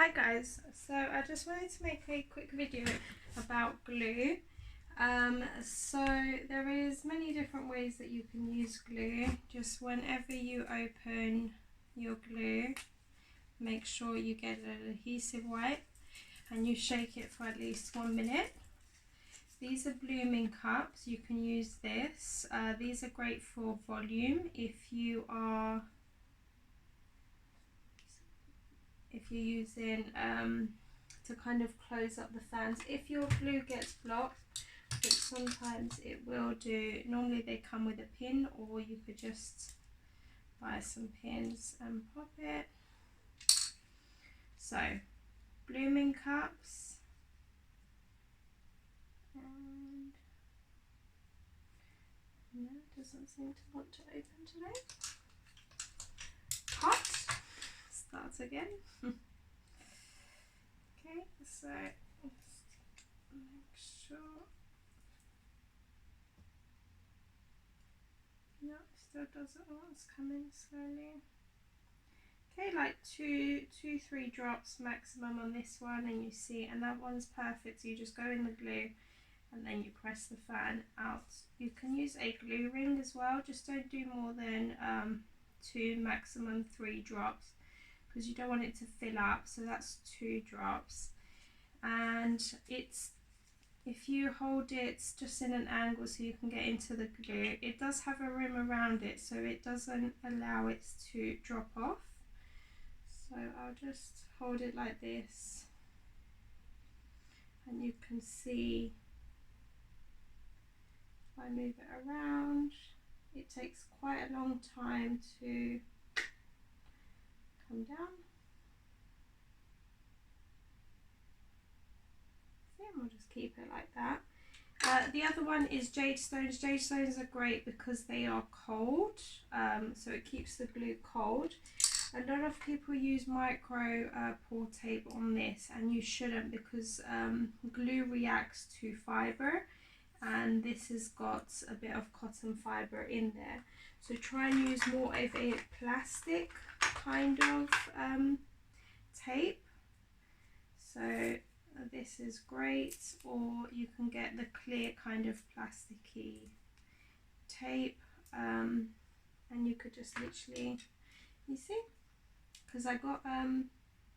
Hi guys, so I just wanted to make a quick video about glue. So there is many different ways that you can use glue. Just whenever you open your glue, make sure you get an adhesive wipe and you shake it for at least 1 minute. These are blooming cups. You can use this. These are great for volume if you're using to kind of close up the fans. If your glue gets blocked, which sometimes it will do, normally they come with a pin, or you could just buy some pins and pop it. So blooming cups, and no, it doesn't seem to want to open today. Hot. Start again. Okay, so let's make sure. No, it still doesn't want to come in slowly. Okay, like two, 3 drops maximum on this one, and you see, and that one's perfect. So you just go in the glue and then you press the fan out. You can use a glue ring as well, just don't do more than 2, maximum 3 drops, because you don't want it to fill up. So that's 2 drops, and it's, if you hold it just in an angle so you can get into the glue, it does have a rim around it, so it doesn't allow it to drop off. So I'll just hold it like this, and you can see if I move it around, it takes quite a long time to come down. And we'll just keep it like that. The other one is jade stones. Jade stones are great because they are cold, so it keeps the glue cold. A lot of people use micro pour tape on this, and you shouldn't, because glue reacts to fibre, and this has got a bit of cotton fibre in there. So try and use more of a plastic kind of tape. So this is great, or you can get the clear kind of plasticky tape, and you could just literally, you see, because I got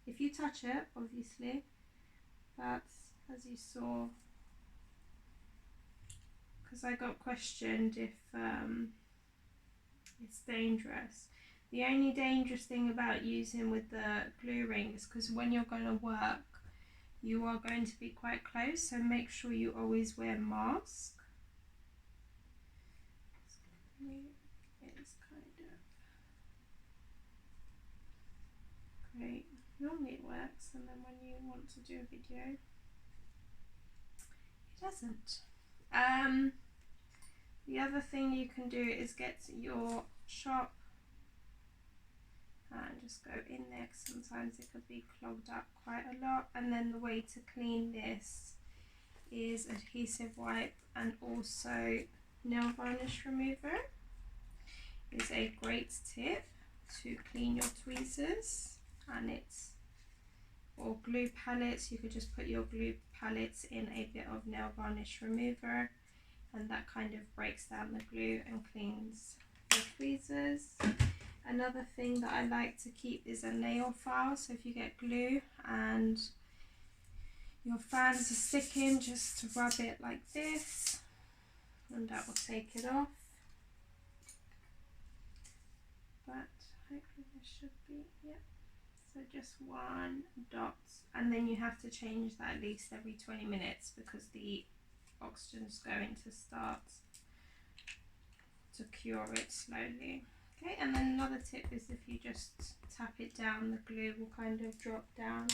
if you touch it obviously, but as you saw, because I got questioned if it's dangerous. The only dangerous thing about using with the glue ring is because when you're going to work, you are going to be quite close, so make sure you always wear a mask. It's kind of great. Normally it works, and then when you want to do a video, it doesn't. The other thing you can do is get your sharp and just go in there, because sometimes it could be clogged up quite a lot. And then the way to clean this is adhesive wipe, and also nail varnish remover is a great tip to clean your tweezers. And it's, or glue palettes, you could just put your glue palettes in a bit of nail varnish remover, and that kind of breaks down the glue and cleans your tweezers. Another thing that I like to keep is a nail file. So if you get glue and your fans are sticking, just rub it like this, and that will take it off. But hopefully this should be, yeah. So just 1 dot, and then you have to change that at least every 20 minutes, because the oxygen's going to start to cure it slowly. Okay, and then another tip is if you just tap it down, the glue will kind of drop down.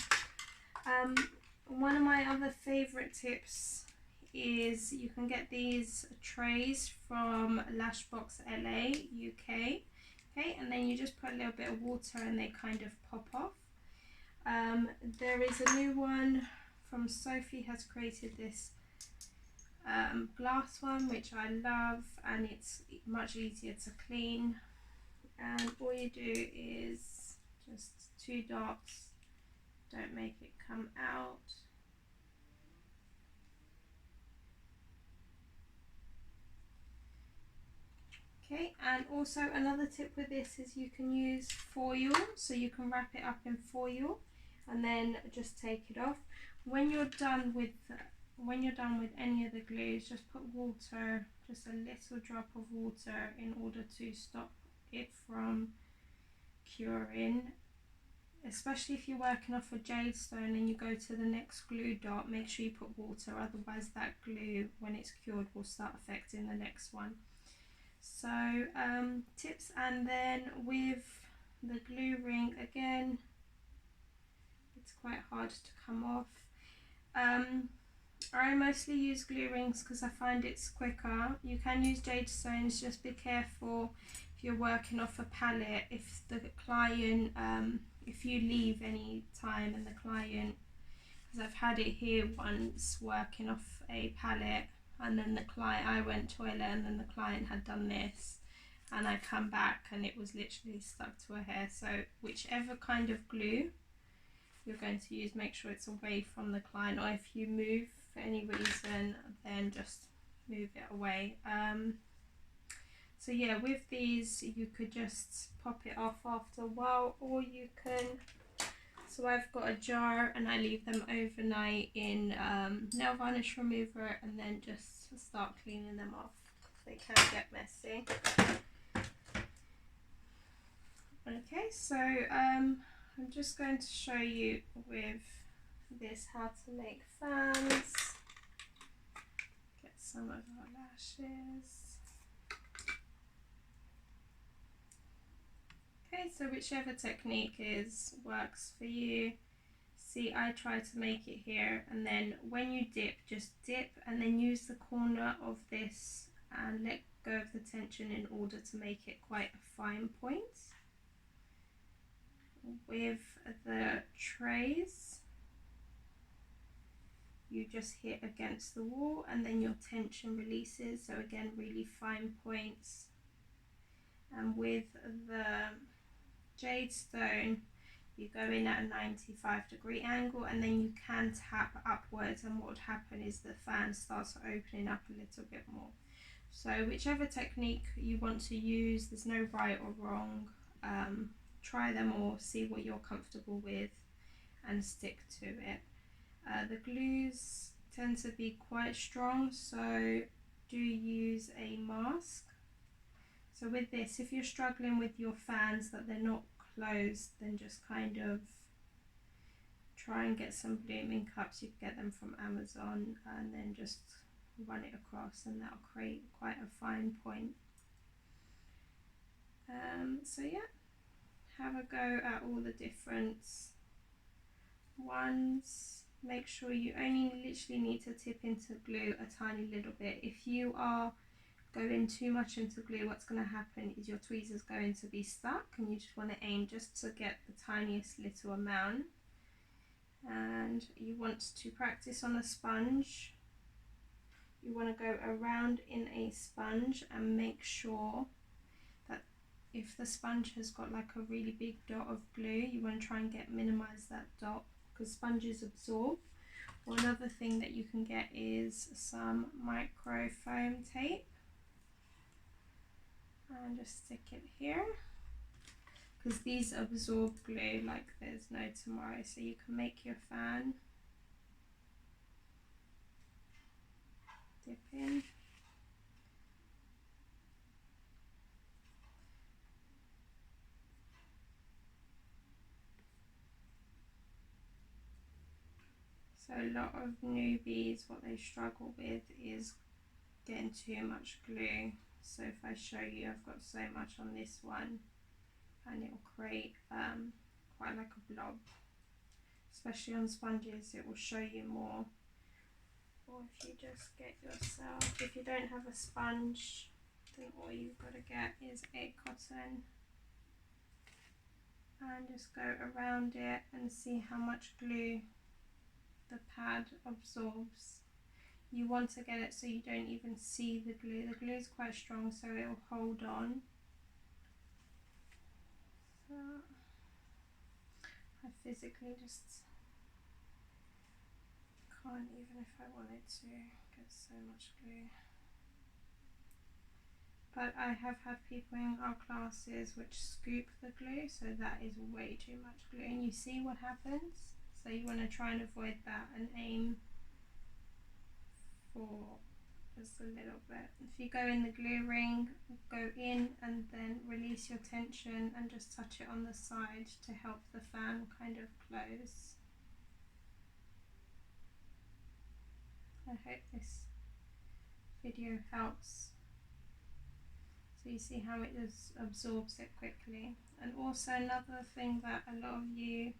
One of my other favourite tips is you can get these trays from Lash LA, UK. Okay, and then you just put a little bit of water and they kind of pop off. There is a new one from Sophie, has created this glass one, which I love, and it's much easier to clean. And all you do is just 2 dots don't make it come out. Okay, and also another tip with this is you can use foil, so you can wrap it up in foil and then just take it off. When you're done with any of the glues, just put water, just a little drop of water, in order to stop it from curing. Especially if you're working off a jade stone and you go to the next glue dot, make sure you put water, otherwise that glue, when it's cured, will start affecting the next one. So tips. And then with the glue ring, again, it's quite hard to come off. I mostly use glue rings because I find it's quicker. You can use jade stones, just be careful if you're working off a palette. If the client, if you leave any time and the client, because I've had it here once working off a palette, and then I went toilet and then the client had done this, and I come back and it was literally stuck to her hair. So whichever kind of glue you're going to use, make sure it's away from the client, or if you move for any reason, then just move it away. So yeah, with these you could just pop it off after a while, or you can, so I've got a jar and I leave them overnight in nail varnish remover, and then just start cleaning them off. They can get messy. Okay, so I'm just going to show you with this how to make fans. Get some of our lashes. Okay, so whichever technique works for you. See, I try to make it here, and then when you dip, just dip and then use the corner of this and let go of the tension in order to make it quite a fine point. With the trays, you just hit against the wall and then your tension releases, so again, really fine points. And with the jade stone, you go in at a 95-degree angle, and then you can tap upwards, and what would happen is the fan starts opening up a little bit more. So whichever technique you want to use, there's no right or wrong. Try them all, see what you're comfortable with and stick to it. The glues tend to be quite strong, so do use a mask. So with this, if you're struggling with your fans that they're not closed, then just kind of try and get some blooming cups. You can get them from Amazon, and then just run it across, and that'll create quite a fine point. So yeah, have a go at all the different ones. Make sure you only literally need to tip into glue a tiny little bit. If you are going too much into glue, what's going to happen is your tweezer's going to be stuck, and you just want to aim just to get the tiniest little amount. And you want to practice on a sponge. You want to go around in a sponge and make sure that if the sponge has got like a really big dot of glue, you want to try and minimize that dot, because sponges absorb. Or another thing that you can get is some micro foam tape, and just stick it here, because these absorb glue like there's no tomorrow. So you can make your fan, dip in, so a lot of newbies, what they struggle with is getting too much glue. So if I show you, I've got so much on this one, and it will create quite like a blob. Especially on sponges, it will show you more. Or if you just get yourself, if you don't have a sponge, then all you've got to get is a cotton, and just go around it and see how much glue the pad absorbs. You want to get it so you don't even see the glue. The glue is quite strong, so it will hold on. So I physically just can't even if I wanted to get so much glue. But I have had people in our classes which scoop the glue, so that is way too much glue, and you see what happens. So you want to try and avoid that and aim for just a little bit. If you go in the glue ring, go in and then release your tension and just touch it on the side to help the fan kind of close. I hope this video helps. So you see how it just absorbs it quickly. And also another thing that a lot of you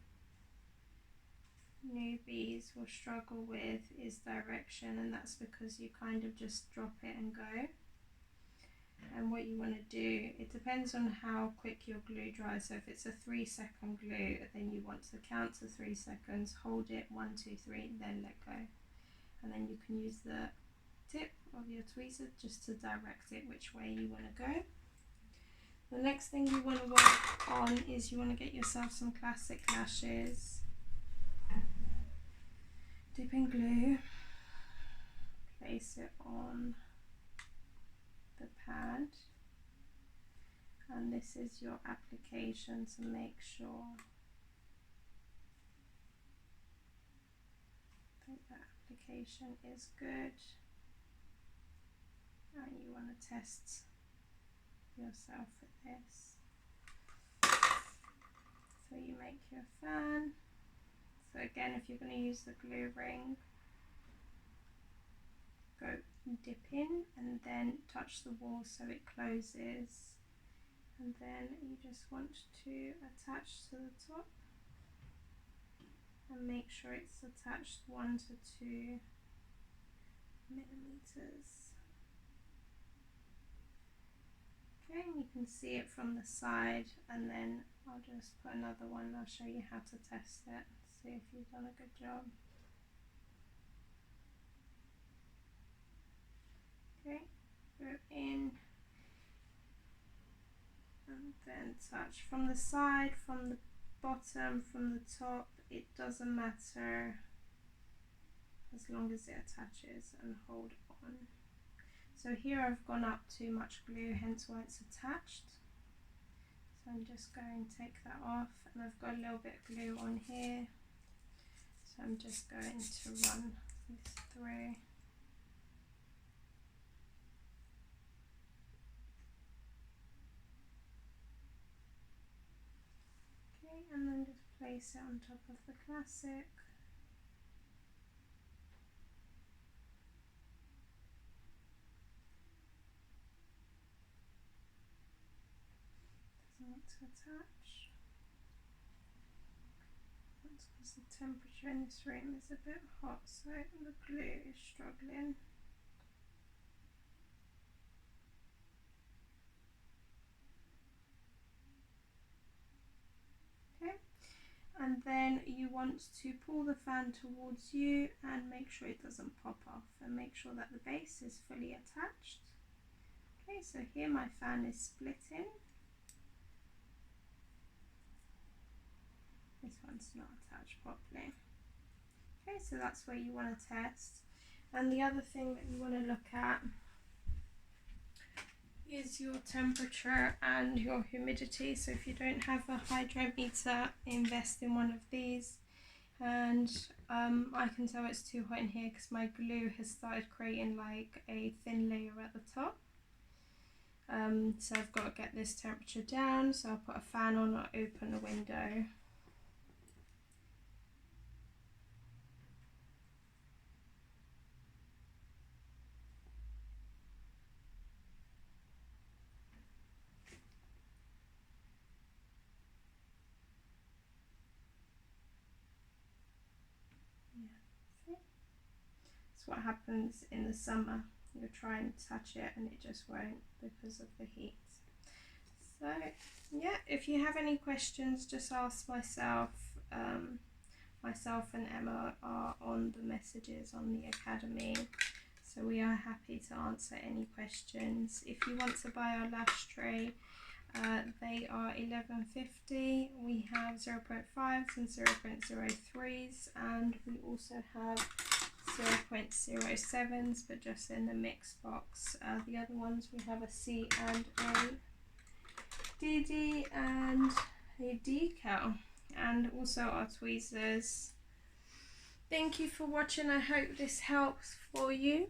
newbies will struggle with is direction, and that's because you kind of just drop it and go. And what you want to do, it depends on how quick your glue dries. So if it's a 3-second glue, then you want to count to 3 seconds, hold it 1, 2, 3, then let go. And then you can use the tip of your tweezer just to direct it which way you want to go. The next thing you want to work on is you want to get yourself some classic lashes. Dip in glue, place it on the pad, and this is your application to make sure that the application is good. And you want to test yourself with this. So you make your fan. So again, if you're going to use the glue ring, go dip in and then touch the wall so it closes. And then you just want to attach to the top and make sure it's attached 1 to 2 millimeters. Okay, and you can see it from the side, and then I'll just put another one. I'll show you how to test it, see if you've done a good job. Okay, go in and then touch from the side, from the bottom, from the top. It doesn't matter as long as it attaches, and hold on. So here I've gone up too much glue, hence why it's attached. So I'm just going to take that off, and I've got a little bit of glue on here. So I'm just going to run this through. Okay, and then just place it on top of the classic. Want to attach. That's because the temperature in this room is a bit hot, so the glue is struggling. Okay, and then you want to pull the fan towards you and make sure it doesn't pop off, and make sure that the base is fully attached. Okay, so here my fan is splitting. This one's not attached properly. Okay, so that's where you want to test. And the other thing that you want to look at is your temperature and your humidity. So if you don't have a hydrometer, invest in one of these. And I can tell it's too hot in here because my glue has started creating like a thin layer at the top. So I've got to get this temperature down, so I'll put a fan on or open the window. What happens in the summer. You'll try and touch it and it just won't because of the heat. So yeah, if you have any questions, just ask myself. Myself and Emma are on the messages on the Academy, so we are happy to answer any questions. If you want to buy our lash tray, they are $11.50. We have 0.5s and 0.03s, and we also have 0.07s, but just in the mix box. The other ones we have a C and a DD and a decal, and also our tweezers. Thank you for watching. I hope this helps for you.